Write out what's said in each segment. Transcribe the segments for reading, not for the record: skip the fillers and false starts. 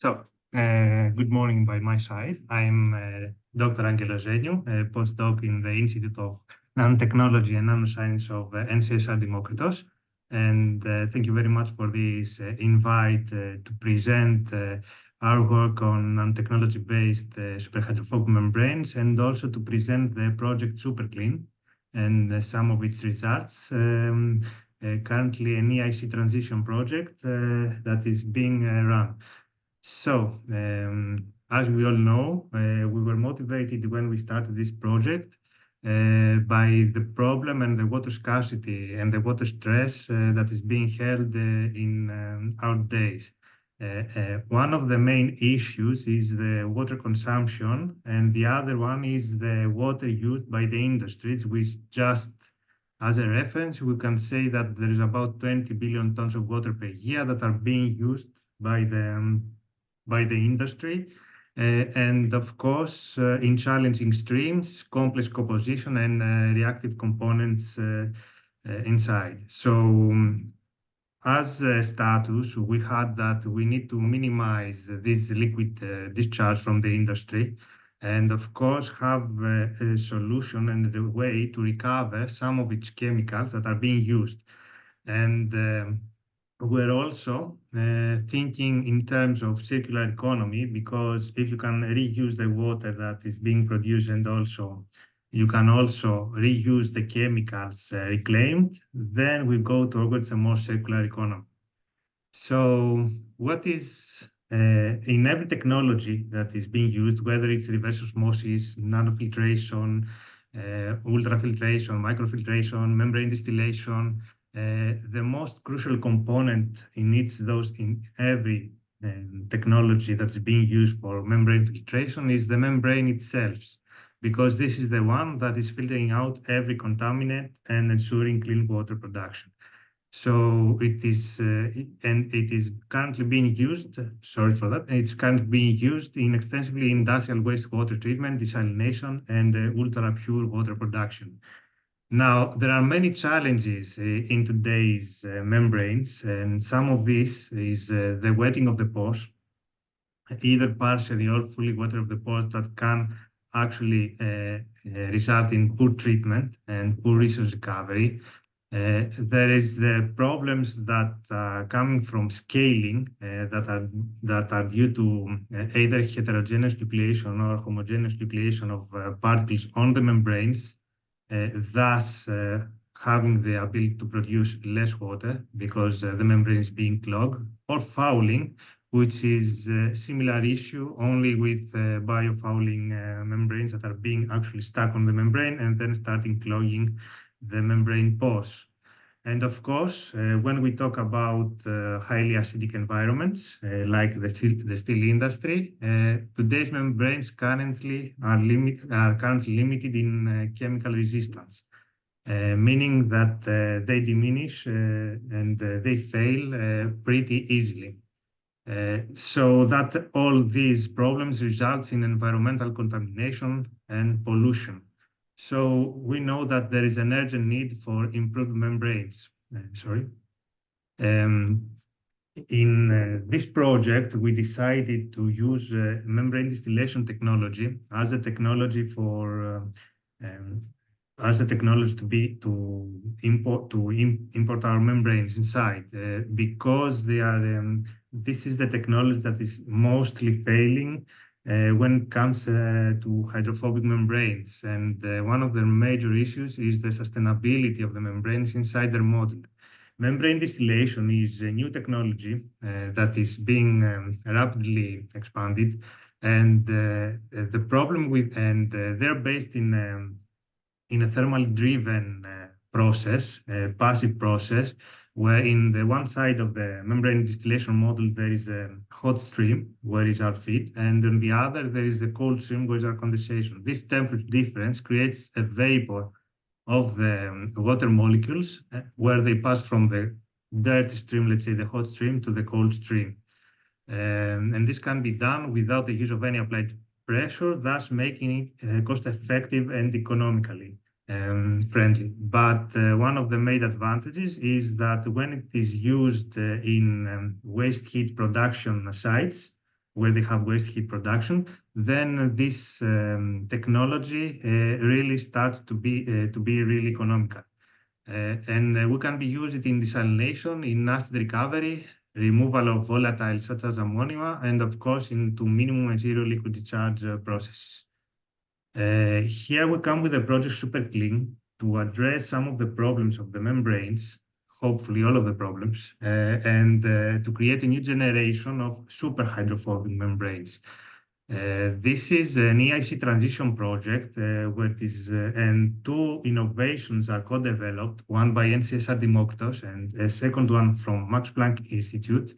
Good morning by my side. I'm Dr. Angelos Zeniou, a postdoc in the Institute of Nanotechnology and Nanoscience of NCSR Demokritos. And thank you very much for this invite to present our work on nanotechnology-based superhydrophobic membranes, and also to present the project SuperClean and some of its results. Currently an EIC transition project that is being run. As we all know, we were motivated when we started this project by the problem and the water scarcity and the water stress that is being held in our days. One of the main issues is the water consumption, and the other one is the water used by the industries, which just as a reference, we can say that there is about 20 billion tons of water per year that are being used by the industry. And of course, in challenging streams, complex composition and reactive components inside. As a status, we had that we need to minimize this liquid discharge from the industry, and of course have a solution and a way to recover some of its chemicals that are being used. And we're also thinking in terms of circular economy, because if you can reuse the water that is being produced, and also you can also reuse the chemicals reclaimed, then we go towards a more circular economy. So what is in every technology that is being used, whether it's reverse osmosis, nanofiltration, ultrafiltration, microfiltration, membrane distillation, the most crucial component in every technology that's being used for membrane filtration is the membrane itself, because this is the one that is filtering out every contaminant and ensuring clean water production. So it is, and it is currently being used, sorry for that, it's currently being used extensively in industrial wastewater treatment, desalination, and ultra-pure water production. Now, there are many challenges in today's membranes, and some of this is the wetting of the pores, either partially or fully wetting of the pores, that can actually result in poor treatment and poor resource recovery. There is the problems that are coming from scaling that are due to either heterogeneous nucleation or homogeneous nucleation of particles on the membranes, thus having the ability to produce less water because the membrane is being clogged, or fouling, which is a similar issue, only with biofouling membranes that are being actually stuck on the membrane and then starting clogging the membrane pores. And of course, when we talk about highly acidic environments, like the steel industry, today's membranes currently are limited in chemical resistance, meaning that they diminish and they fail pretty easily. So that all these problems results in environmental contamination and pollution. So we know that there is an urgent need for improved membranes. In this project, we decided to use membrane distillation technology as a technology to import our membranes inside, because they are this is the technology that is mostly failing when it comes to hydrophobic membranes. And one of the major issues is the sustainability of the membranes inside their model. Membrane distillation is a new technology that is being rapidly expanded, and the problem with, and they're based in a thermally driven process, a passive process, where in the one side of the membrane distillation model, there is a hot stream where is our feed, and on the other, there is a cold stream where is our condensation. This temperature difference creates a vapor of the water molecules where they pass from the dirty stream, let's say the hot stream, to the cold stream. And this can be done without the use of any applied pressure, thus making it cost-effective and economically friendly. But one of the main advantages is that when it is used in waste heat production sites, where they have waste heat production, then this technology really starts to be really economical. And we can be used in desalination, in acid recovery, removal of volatiles such as ammonia, and of course into minimum and zero liquid discharge processes. Here we come with the project Super Clean to address some of the problems of the membranes, hopefully all of the problems, and to create a new generation of superhydrophobic membranes. This is an EIC transition project where and two innovations are co-developed, one by NCSR Dimoktos and a second one from Max Planck Institute.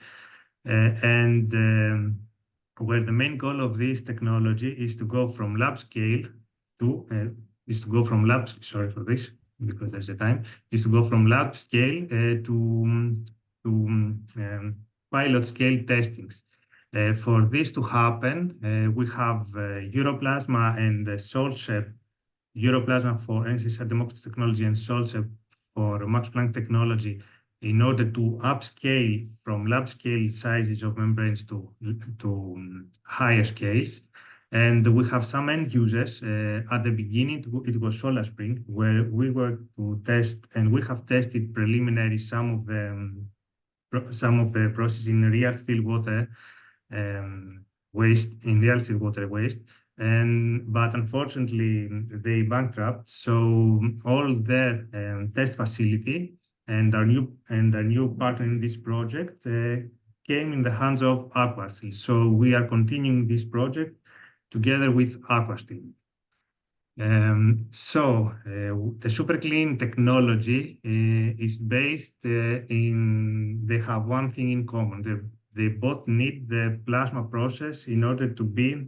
And where the main goal of this technology is to go from lab scale to sorry for this because there's a time, is to go from lab scale to pilot scale testings. For this to happen, we have Europlasma and SolShep, Europlasma for NCSR Democracy Technology and SolShep for Max Planck Technology, in order to upscale from lab scale sizes of membranes to higher scales. And we have some end users. At the beginning, it was SolarSpring, where we were to test, and we have tested preliminary some of the processes in real still water waste, but unfortunately they bankrupt. So all their test facility and our new partner in this project came in the hands of Aquasteel. So we are continuing this project together with Aquasteel. The super clean technology is based they have one thing in common. They both need the plasma process in order to be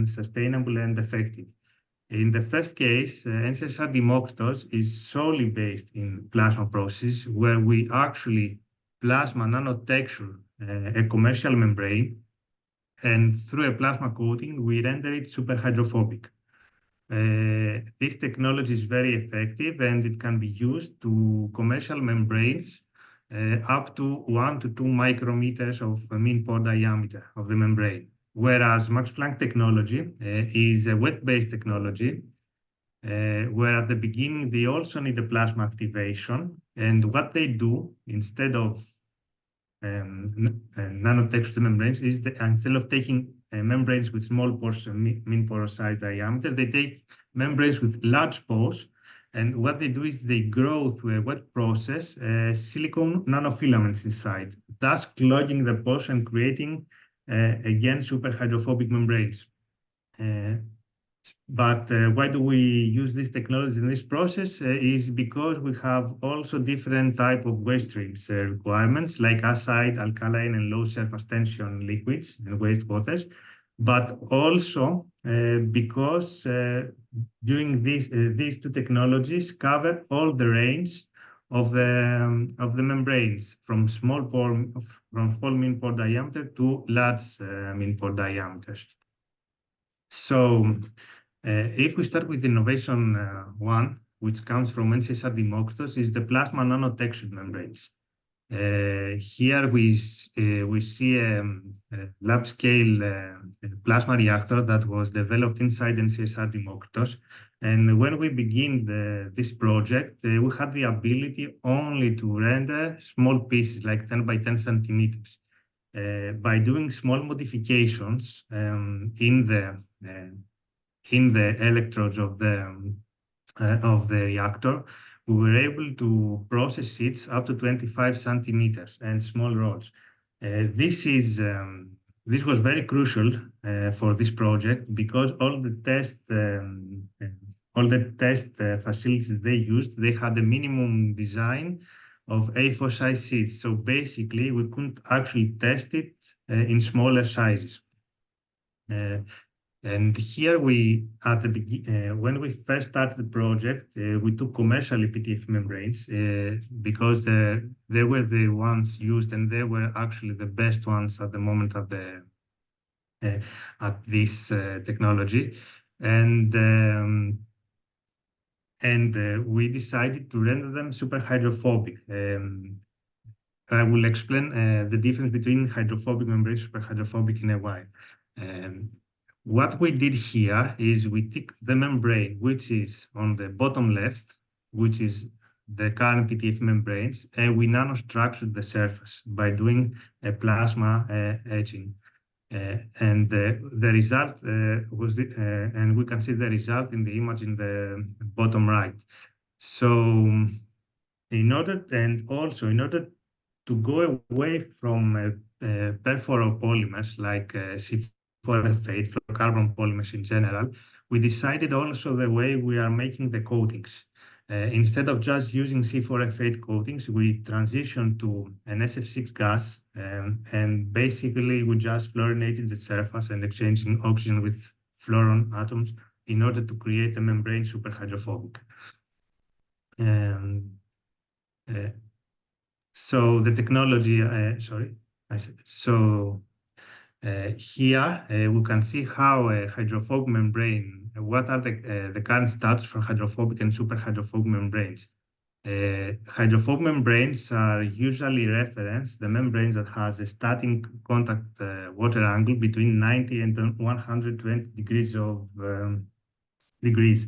sustainable and effective. In the first case, NCSR Dimoktos is solely based in plasma process, where we actually plasma nanotexture a commercial membrane, and through a plasma coating, we render it superhydrophobic. This technology is very effective, and it can be used to commercial membranes up to 1 to 2 micrometers of mean pore diameter of the membrane. Whereas Max Planck technology is a wet-based technology, where at the beginning they also need the plasma activation. And what they do, instead of nanotextured membranes, is instead of taking membranes with small pores, mean pore size diameter, they take membranes with large pores. And what they do is they grow through a wet process silicone nanofilaments inside, thus clogging the pores and creating, again, superhydrophobic membranes. But why do we use this technology in this process? Is because we have also different type of waste streams requirements, like acid, alkaline, and low surface tension liquids and wastewaters. But also because doing these two technologies cover all the range of the membranes, from small mean pore diameter to large mean pore diameters. So if we start with innovation one, which comes from NCSR Dimoktos, is the plasma nanotextured membranes. Here we see a lab-scale plasma reactor that was developed inside NCSR Dimoktos. And when we begin this project, we had the ability only to render small pieces, like 10 by 10 centimeters. By doing small modifications in the electrodes of the reactor, we were able to process seeds up to 25 centimeters and small rolls. This was very crucial for this project, because all the test facilities they used, they had a minimum design of A4 size seeds. So basically, we couldn't actually test it in smaller sizes. And here when we first started the project, we took commercial PTF membranes because they were the ones used, and they were actually the best ones at the moment at this technology. And we decided to render them super hydrophobic. I will explain the difference between hydrophobic membrane and superhydrophobic in a while. Um, what we did here is we took the membrane, which is on the bottom left, which is the current PTF membranes, and we nanostructured the surface by doing a plasma etching. And the result and we can see the result in the image in the bottom right. So in order to go away from perforopolymers like C4F8, fluorocarbon polymers in general, we decided also the way we are making the coatings. Instead of just using C4F8 coatings, we transitioned to an SF6 gas, and basically we just fluorinated the surface and exchanging oxygen with fluorine atoms in order to create a membrane superhydrophobic. Um, uh, so the technology, sorry, I said, so here we can see how a hydrophobic membrane, what are the current status for hydrophobic and superhydrophobic membranes. Hydrophobic membranes are usually referenced the membranes that has a static contact water angle between 90 and 120 degrees of degrees.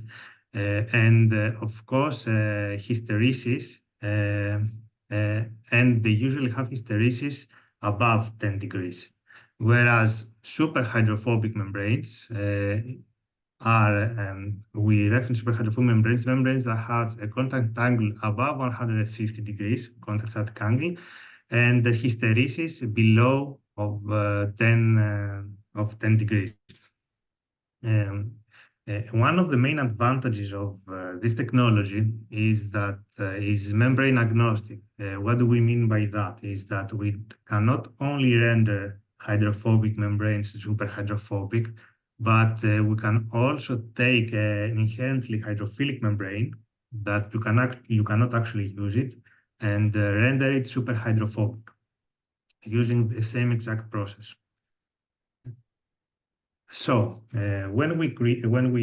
And of course, hysteresis, and they usually have hysteresis above 10 degrees. Whereas superhydrophobic membranes we reference superhydrophobic membranes that has a contact angle above 150 degrees, contact static angle, and the hysteresis below of 10 degrees. One of the main advantages of this technology is that is membrane agnostic. What do we mean by that? Is that we cannot only render hydrophobic membranes superhydrophobic, but we can also take an inherently hydrophilic membrane that you cannot actually use it and render it superhydrophobic using the same exact process. So when we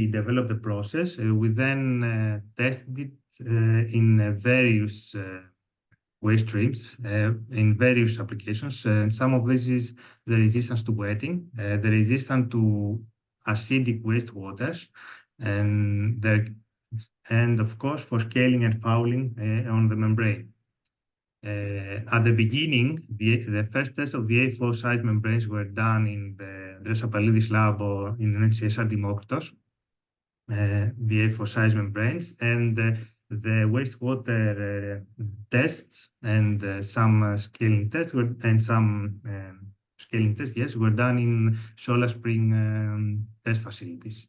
developed the process, we then tested it in various waste streams in various applications. And some of this is the resistance to wetting, the resistance to acidic wastewaters, and and of course for scaling and fouling on the membrane. At the beginning, the first tests of the A4 size membranes were done in the Andreas Apalidis lab or in NCSR Dimokritos, the A4 size membranes, and the wastewater tests and some scaling tests were done in Solar Spring test facilities.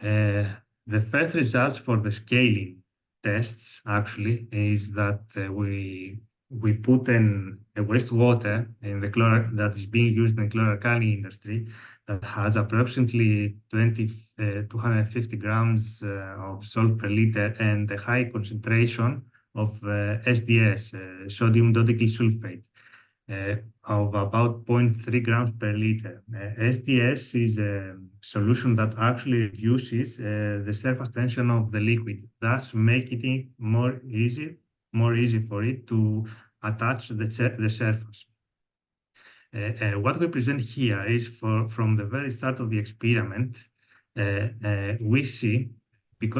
The first results for the scaling tests actually is that we put in a wastewater in the that is being used in the chloralkali industry that has approximately 250 grams of salt per liter and a high concentration of SDS, sodium dodecyl sulfate. Of about 0.3 grams per liter. SDS is a solution that actually reduces the surface tension of the liquid, thus making it more easy for it to attach the surface. What we present here is from the very start of the experiment, we see,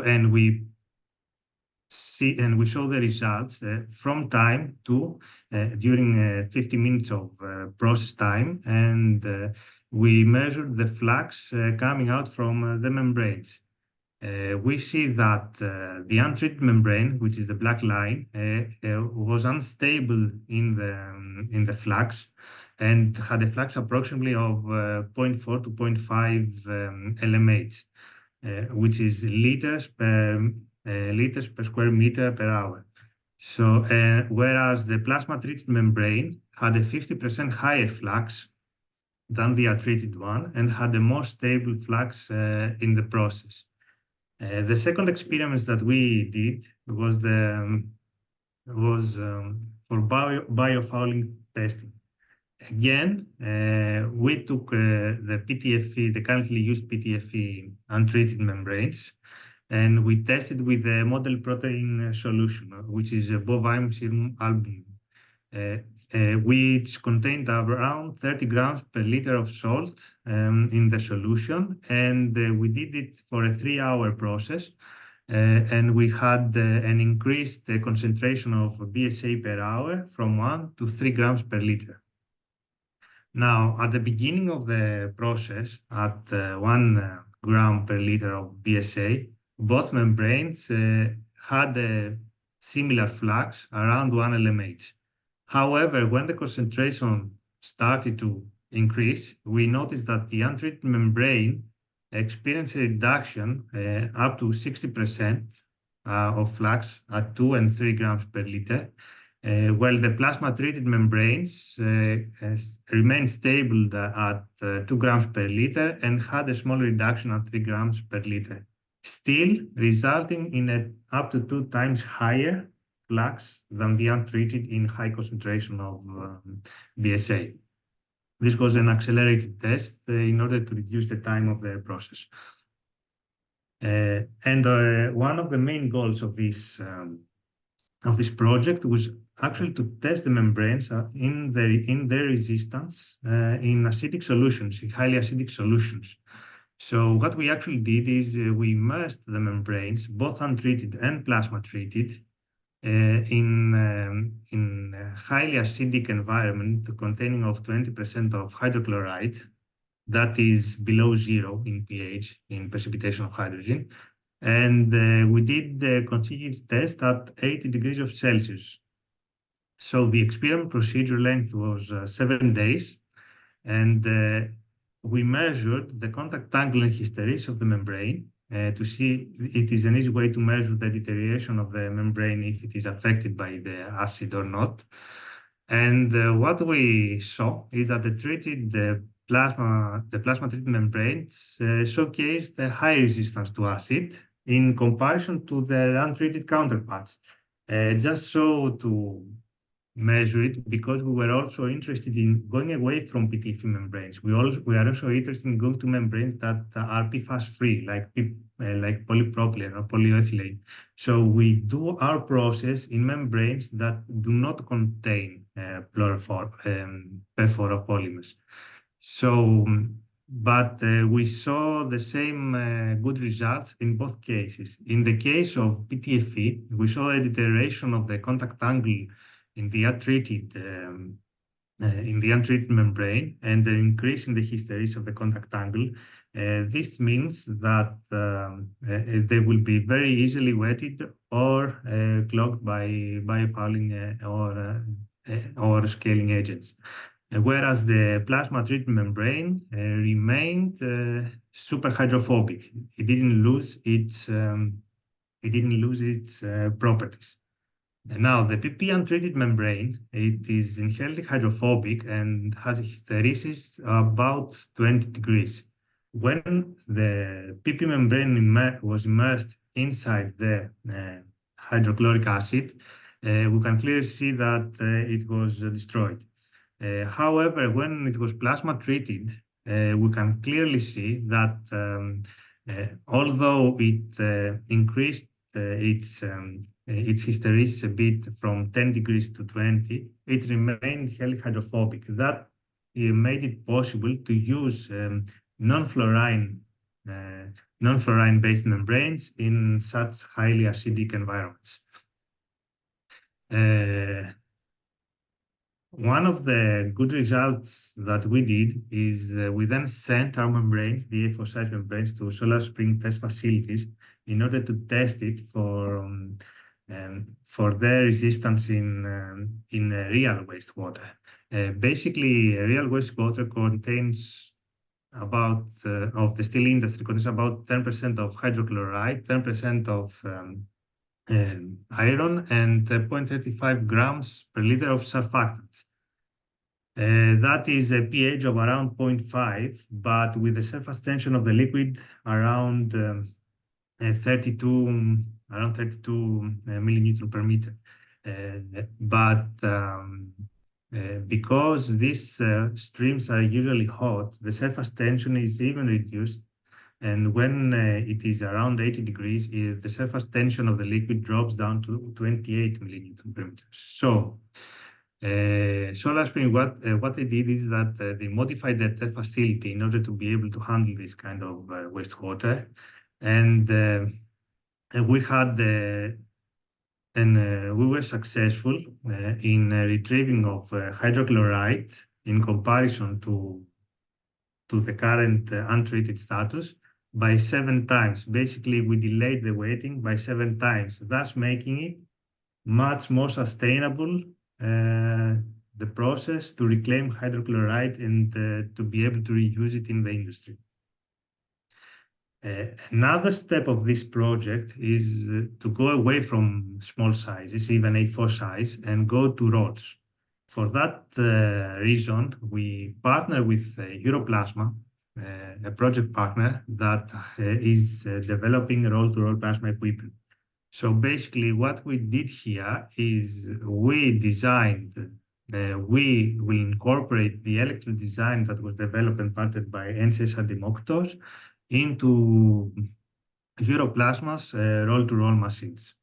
and we show the results from time to during 50 minutes of process time, and we measured the flux coming out from the membranes. We see that the untreated membrane, which is the black line, was unstable in the flux and had a flux approximately of 0.4 to 0.5 LMH, which is liters per square meter per hour. So, whereas the plasma treated membrane had a 50% higher flux than the untreated one and had a more stable flux in the process. The second experiment that we did was for biofouling testing. Again, we took the PTFE, the currently used PTFE untreated membranes, and we tested with the model protein solution, which is bovine serum albumin. which contained around 30 grams per liter of salt in the solution. And we did it for a 3-hour process. And we had an increased concentration of BSA per hour from 1 to 3 grams per liter. Now, at the beginning of the process, at 1 gram per liter of BSA, both membranes had a similar flux around 1 LMH. However, when the concentration started to increase, we noticed that the untreated membrane experienced a reduction up to 60% of flux at 2 and 3 grams per liter, while the plasma-treated membranes remained stable at 2 grams per liter and had a small reduction at 3 grams per liter, still resulting in an up to 2 times higher flux than the untreated in high concentration of BSA. This was an accelerated test in order to reduce the time of the process. And one of the main goals of this project was actually to test the membranes in their resistance in acidic solutions, in highly acidic solutions. So what we actually did is we immersed the membranes, both untreated and plasma treated, in a highly acidic environment containing of 20% of hydrochloride, that is below 0 in pH, in precipitation of hydrogen. And we did the continuous test at 80 degrees of Celsius. So the experiment procedure length was 7 days, and we measured the contact angle and hysteresis of the membrane to see. It is an easy way to measure the deterioration of the membrane if it is affected by the acid or not. And what we saw is that the plasma-treated membranes showcased a high resistance to acid in comparison to their untreated counterparts. Just so to measure it, because we were also interested in going away from PTFE membranes. We are also interested in going to membranes that are PFAS-free, like polypropylene or polyethylene. So we do our process in membranes that do not contain perfluoropolymers. So, but we saw the same good results in both cases. In the case of PTFE, we saw a deterioration of the contact angle in the untreated membrane and an increase in the hysteresis of the contact angle. This means that they will be very easily wetted or clogged by biofouling or scaling agents. Whereas the plasma-treated membrane remained superhydrophobic. It didn't lose its properties. Now, the PP untreated membrane, it is inherently hydrophobic and has a hysteresis about 20 degrees. When the PP membrane was immersed inside the hydrochloric acid, we can clearly see that it was destroyed. However, when it was plasma treated, we can clearly see that although it increased its hysteresis a bit from 10 degrees to 20, it remained highly hydrophobic. That made it possible to use non-fluorine-based membranes in such highly acidic environments. One of the good results that we did is we then sent our membranes, the A4 size membranes, to Solar Spring test facilities in order to test it for their resistance in real wastewater. Basically, real wastewater contains about of the steel industry contains about 10% of hydrochloride, 10% of iron, and 0.35 grams per liter of surfactants. That is a pH of around 0.5, but with the surface tension of the liquid around 32 millinewton per meter. Because these streams are usually hot, the surface tension is even reduced. And when it is around 80 degrees, the surface tension of the liquid drops down to 28 millinewton per meter. So Solar Spring, what they did is that they modified their facility in order to be able to handle this kind of wastewater, and we had we were successful in retrieving of hydrochloride in comparison to the current untreated status by 7 times. Basically, we delayed the waiting by 7 times, thus making it much more sustainable, the process to reclaim hydrochloride and to be able to reuse it in the industry. Another step of this project is to go away from small sizes, even A4 size, and go to rods. For that reason, we partner with Europlasma, a project partner that is developing roll-to-roll plasma equipment. So basically, what we did here is we designed, we will incorporate the electrode design that was developed and partnered by NCS Democtors into Europlasma's roll-to-roll machines.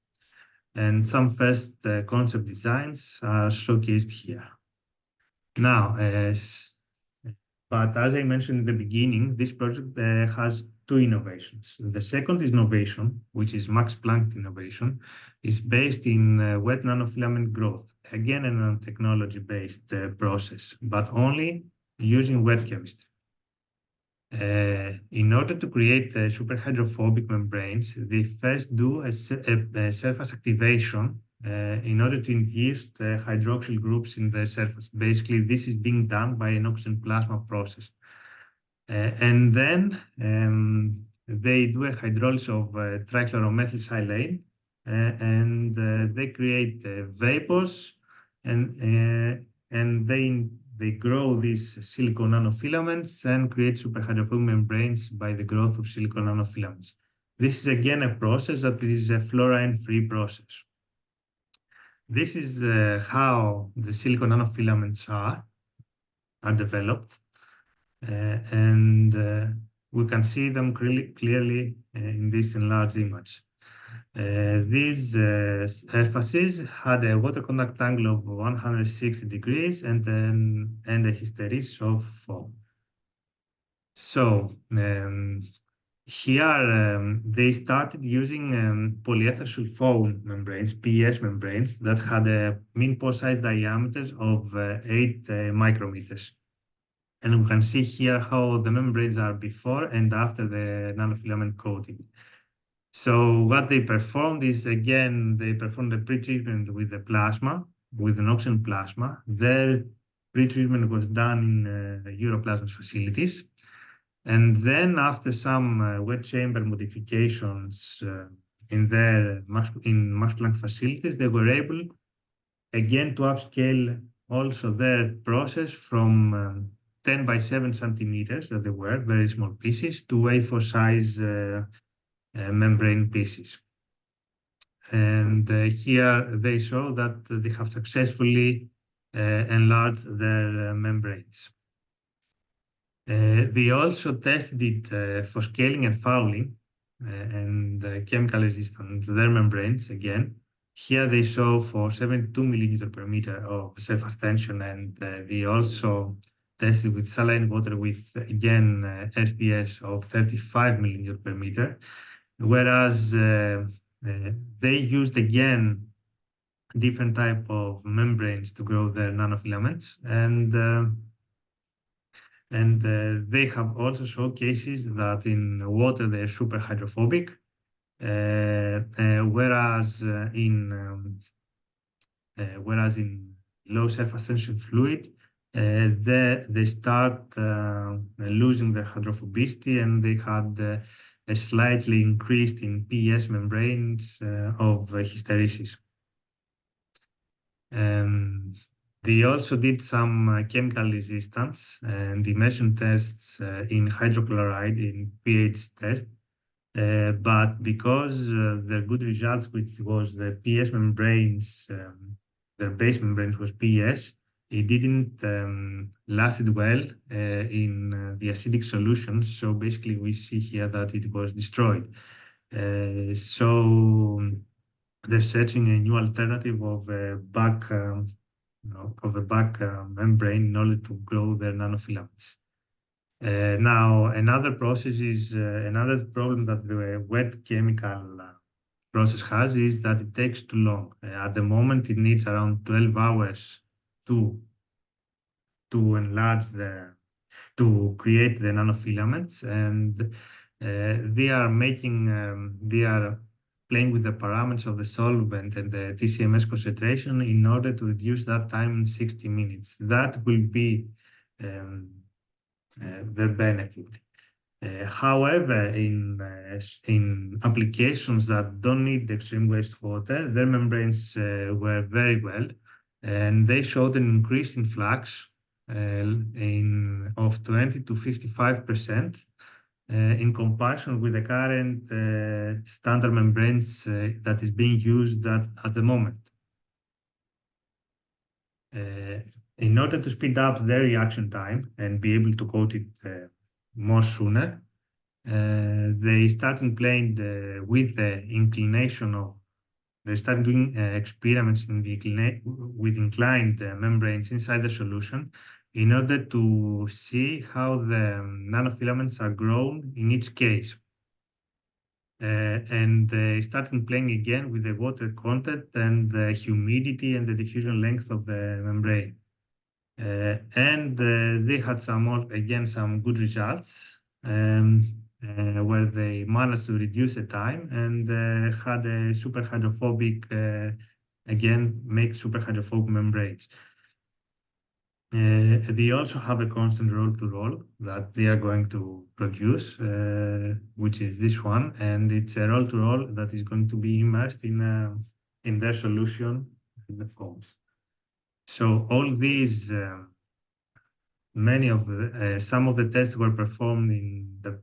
And some first concept designs are showcased here. Now, but as I mentioned in the beginning, this project has two innovations. The second innovation, which is Max Planck innovation, is based in wet nanofilament growth. Again, a nanotechnology-based process, but only using wet chemistry. In order to create superhydrophobic membranes, they first do a surface activation in order to induce the hydroxyl groups in the surface. Basically, this is being done by an oxygen plasma process. And then they do a hydrolysis of trichloromethylsilane and they create vapors and they grow these silicon nanofilaments and create superhydrophobic membranes by the growth of silicon nanofilaments. This is again a process that is a fluorine-free process. This is how the silicon nanofilaments are developed, and we can see them clearly in this enlarged image. These surfaces had a water contact angle of 160 degrees and a hysteresis of 4. So here they started using polyether sulfone membranes, PES membranes, that had a mean pore size diameters of 8 micrometers. And we can see here how the membranes are before and after the nanofilament coating. So what they performed is, again, they performed the pre-treatment with the plasma, with an oxygen plasma. Their pre-treatment was done in Europlasma's facilities. And then after some wet chamber modifications in Max Planck facilities, they were able, again, to upscale also their process from 10 by 7 centimeters, that they were very small pieces, to A4 size membrane pieces. And here they show that they have successfully enlarged their membranes. They also tested for scaling and fouling and chemical resistance their membranes again. Here they show for 72 millimeter per meter of surface tension, and they also tested with saline water with, again, SDS of 35 millimeter per meter. Whereas they used again different type of membranes to grow their nanofilaments, and they have also shown cases that in water they're super hydrophobic, whereas in low surface tension fluid they start losing their hydrophobicity, and they had a slightly increased in PES membranes of hysteresis. They also did some chemical resistance and immersion tests in hydrochloride in pH test, but because their good results, which was the PES membranes, their base membranes was PES, it didn't lasted well in the acidic solutions. So basically we see here that it was destroyed. So they're searching a new alternative of of the back membrane in order to grow their nanofilaments. Now, another process is another problem that the wet chemical process has is that it takes too long. At the moment, it needs around 12 hours to enlarge to create the nanofilaments, and they are playing with the parameters of the solvent and the TCMS concentration in order to reduce that time in 60 minutes. That will be the benefit. However, in applications that don't need extreme wastewater, their membranes were very well, and they showed an increase in flux of 20 to 55% in comparison with the current standard membranes that is being used at the moment. In order to speed up their reaction time and be able to coat it more sooner, they started playing with the inclination of, they started doing experiments with inclined membranes inside the solution in order to see how the nanofilaments are grown in each case. And they started playing again with the water content and the humidity and the diffusion length of the membrane. And they had some good results where they managed to reduce the time and had a superhydrophobic, make superhydrophobic membranes. They also have a constant roll-to-roll that they are going to produce, which is this one, and it's a roll-to-roll that is going to be immersed in their solution in the foams. So all these, some of the tests were performed in the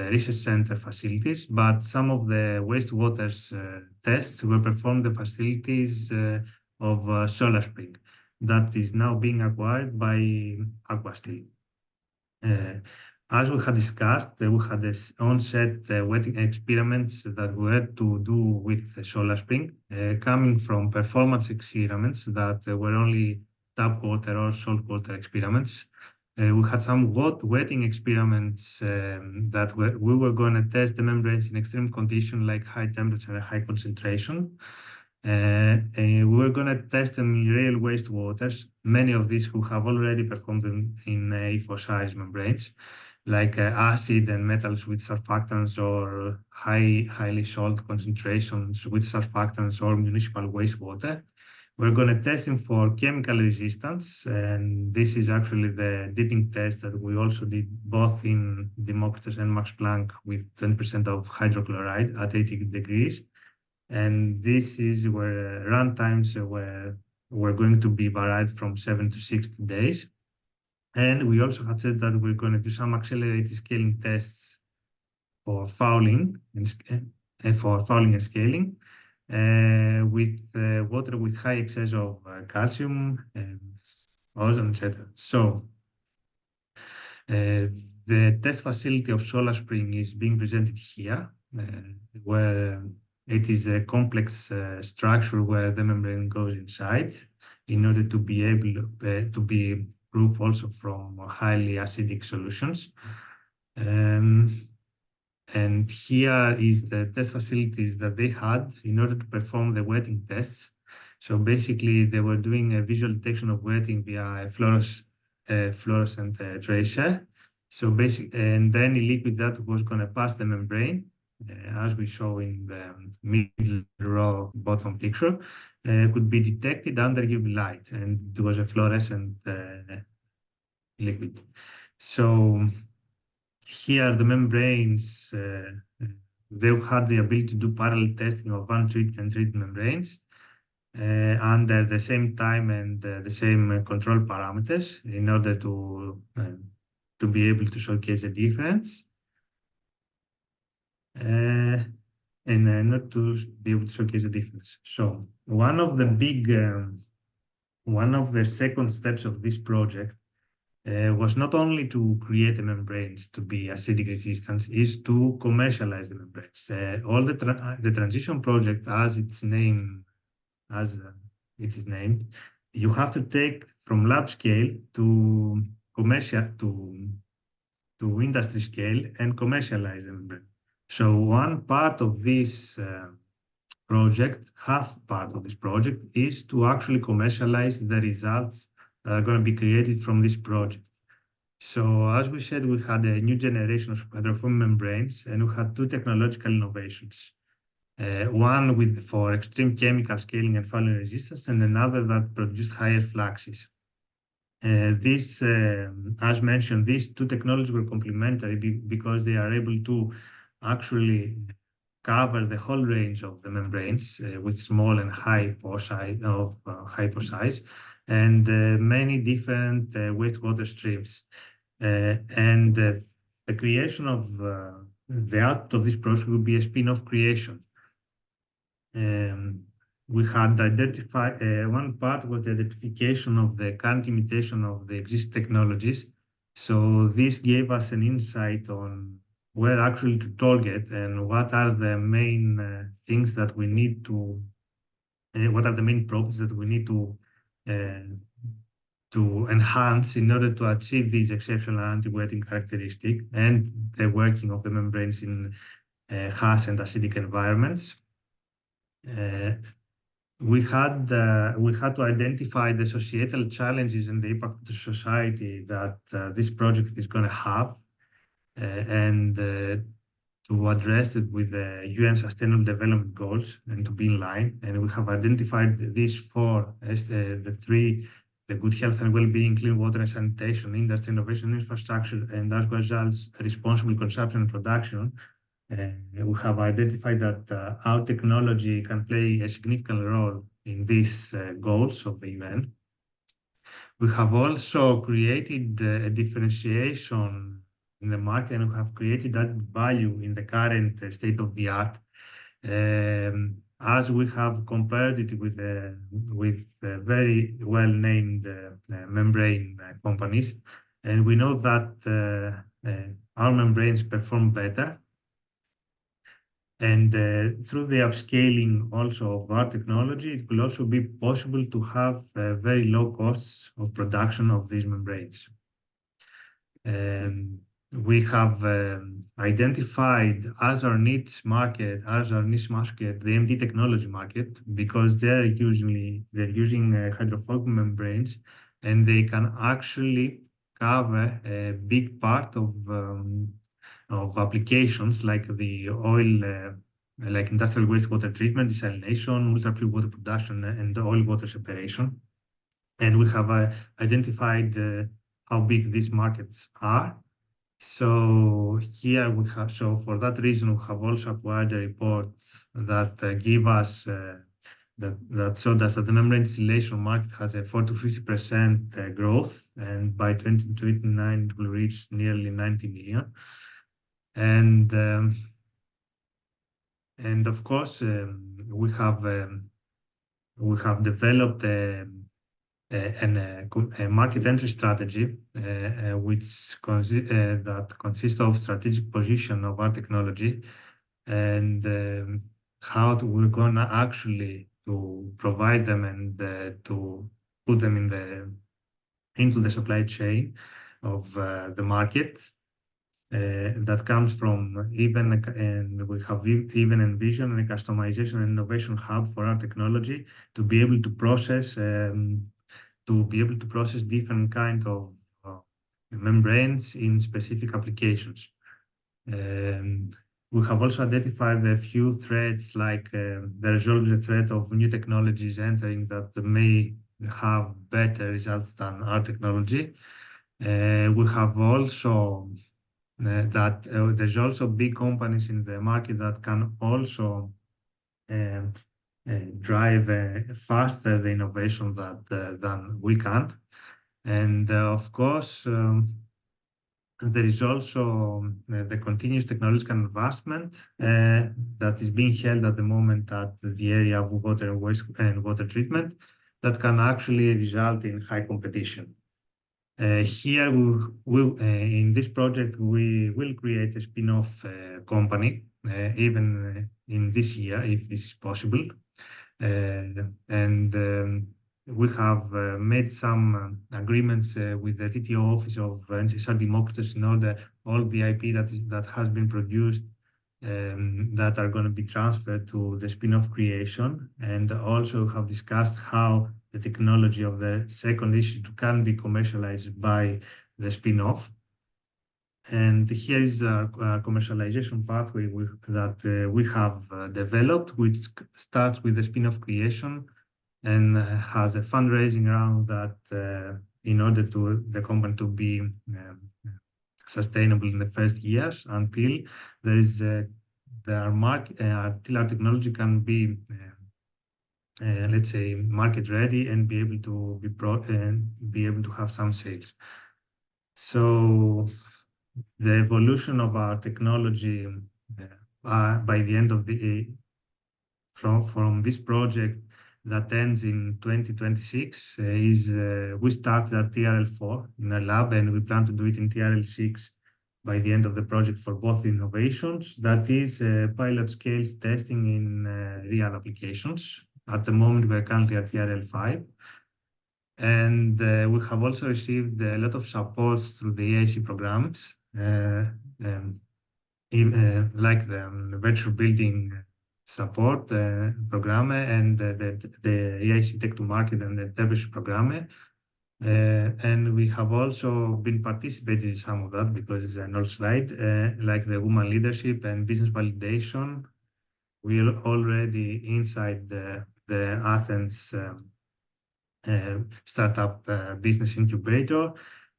research center facilities, but some of the wastewater tests were performed in the facilities of Solar Spring that is now being acquired by Aquasteel. As we had discussed, we had on-set wetting experiments that were to do with Solar Spring, coming from performance experiments that were only tap water or salt water experiments. We had some wetting experiments that we were going to test the membranes in extreme conditions like high temperature and high concentration. We were going to test them in real wastewaters, many of these who have already performed in A4 size membranes, like acid and metals with surfactants or highly salt concentrations with surfactants or municipal wastewater. We're going to test them for chemical resistance, and this is actually the dipping test that we also did both in Democritus and Max Planck with 20% of hydrochloride at 80 degrees. And this is where run times were going to be varied from 7 to 60 days. And we also had said that we're going to do some accelerated scaling tests for fouling and scaling with water with high excess of calcium, ozone, etc. So the test facility of Solar Spring is being presented here, where it is a complex structure where the membrane goes inside in order to be able to be proof also from highly acidic solutions. And here is the test facilities that they had in order to perform the wetting tests. So basically, they were doing a visual detection of wetting via a fluorescent tracer. So and then a liquid that was going to pass the membrane, as we saw in the middle row bottom picture, could be detected under UV light, and it was a fluorescent liquid. So here the membranes, they had the ability to do parallel testing of untreated and treated membranes under the same time and the same control parameters in order to be able to showcase the difference. And not to be able to showcase the difference. So one of the second steps of this project was not only to create the membranes to be acidic resistant, is to commercialize the membranes. All the transition project, as it is named, you have to take from lab scale to commercial to industry scale and commercialize them. So one part of this project, half part of this project, is to actually commercialize the results that are going to be created from this project. So as we said, we had a new generation of hydrophobic membranes, and we had two technological innovations. One with for extreme chemical scaling and fouling resistance, and another that produced higher fluxes. As mentioned, these two technologies were complementary because they are able to actually cover the whole range of the membranes with small and high pore size and many different wastewater streams. And the creation of the output of this process will be a spin-off creation. We had identified one part was the identification of the current limitation of the existing technologies. So this gave us an insight on where actually to target and what are the main things that we need to, what are the main problems that we need to enhance in order to achieve these exceptional anti-wetting characteristic and the working of the membranes in harsh and acidic environments. We had to identify the societal challenges and the impact to society that this project is going to have, and to address it with the UN Sustainable Development Goals and to be in line. And we have identified these four as the three: the good health and well-being, clean water and sanitation, industry, innovation, and infrastructure, and as well as responsible consumption and production. We have identified that our technology can play a significant role in these goals of the UN. We have also created a differentiation in the market, and we have created that value in the current state of the art, as we have compared it with very well-named membrane companies, and we know that our membranes perform better. And through the upscaling also of our technology, it will also be possible to have very low costs of production of these membranes. We have identified as our niche market, the MD technology market, because they're using hydrophobic membranes, and they can actually cover a big part of applications like the oil, like industrial wastewater treatment, desalination, ultra-pure water production, and oil water separation. And we have identified how big these markets are. So here we have, so for that reason, we have also acquired a report that give us that showed us that the membrane distillation market has a 4 to 50% growth, and by 2029 it will reach nearly 90 million. And of course, we have developed a market entry strategy, that consists of strategic position of our technology and how we're gonna actually to provide them and to put them into the supply chain of the market. That comes from and we have even envisioned a customization and innovation hub for our technology to be able to process different kind of membranes in specific applications. We have also identified a few threats, like there's always a threat of new technologies entering that may have better results than our technology. We have also there's also big companies in the market that can also drive faster the innovation than we can. And of course, there is also the continuous technological advancement that is being held at the moment at the area of water and waste and water treatment that can actually result in high competition. Here, in this project, we will create a spin-off company, even in this year, if this is possible. And we have made some agreements with the TTO office of NCSR Democritus in order all the IP that has been produced that are going to be transferred to the spin-off creation, and also have discussed how the technology of the second issue can be commercialized by the spin-off. And here is a commercialization pathway that we have developed, which starts with the spin-off creation and has a fundraising round that in order to the company to be sustainable in the first years until there is until our technology can be let's say market ready and be able to be able to have some sales. So the evolution of our technology by the end of the from this project that ends in 2026 is we started at TRL4 in a lab, and we plan to do it in TRL6 by the end of the project for both innovations. That is pilot scales testing in real applications. At the moment, we're currently at TRL5. And we have also received a lot of support through the EIC programs, like the virtual building support program and the EIC Tech to Market and the Tertiary program. And we have also been participating in some of that because it's an old slide, like the woman leadership and business validation. We are already inside the Athens startup business incubator,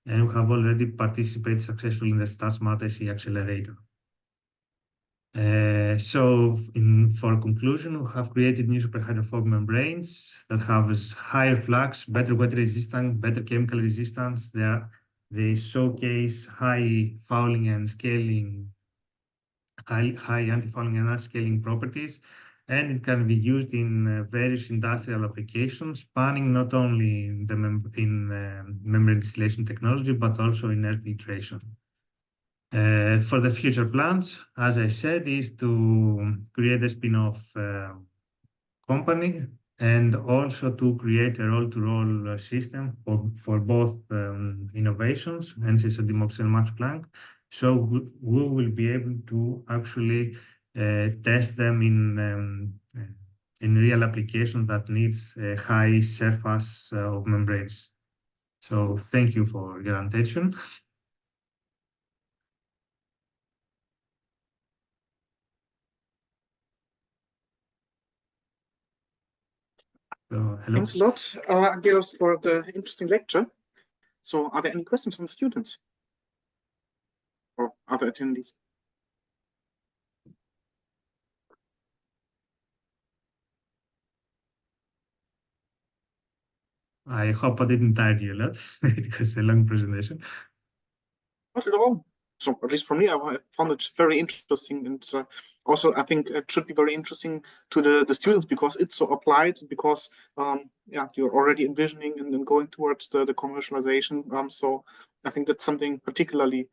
and we have already participated successfully in the StarSmart IC accelerator. For conclusion, we have created new superhydrophobic membranes that have higher flux, better wet resistance, better chemical resistance. They showcase high fouling and scaling, high anti-fouling and anti-scaling properties, and it can be used in various industrial applications, spanning not only in membrane distillation technology, but also in air filtration. For the future plans, as I said, is to create a spin-off company and also to create a roll-to-roll system for both innovations, NCSR Democritus and Max Planck. So we will be able to actually test them in real application that needs a high surface of membranes. So thank you for your attention. Hello. Thanks a lot, Angelos, for the interesting lecture. So are there any questions from students or other attendees? I hope I didn't tire you a lot because it's a long presentation. Not at all. So at least for me, I found it very interesting, and also I think it should be very interesting to the students because it's so applied. Because yeah, you're already envisioning and then going towards the commercialization. So I think that's something particularly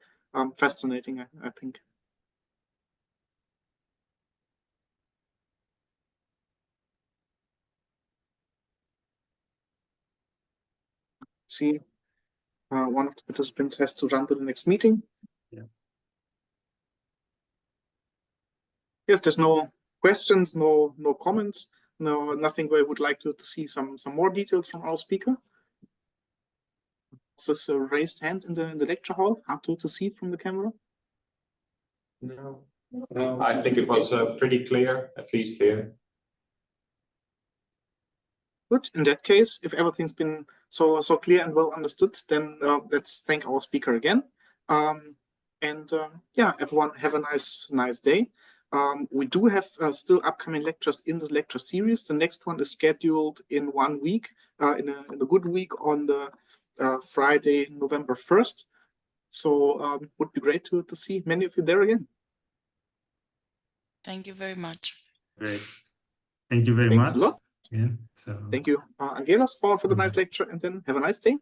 fascinating. I think. See, one of the participants has to run to the next meeting. Yeah. Yes, there's no questions, no comments, nothing where I would like to see some more details from our speaker. Is this a raised hand in the lecture hall? Hard to see from the camera? No. I think it was pretty clear, at least here. Good. In that case, if everything's been so clear and well understood, then let's thank our speaker again. Yeah, everyone have a nice day. We do have still upcoming lectures in the lecture series. The next one is scheduled in 1 week, in a good week on the Friday, November 1st. So would be great to see many of you there again. Thank you very much. Great. Thank you very Thanks much. a lot. Yeah. Thank you, Angelos, for the nice lecture, and then have a nice day.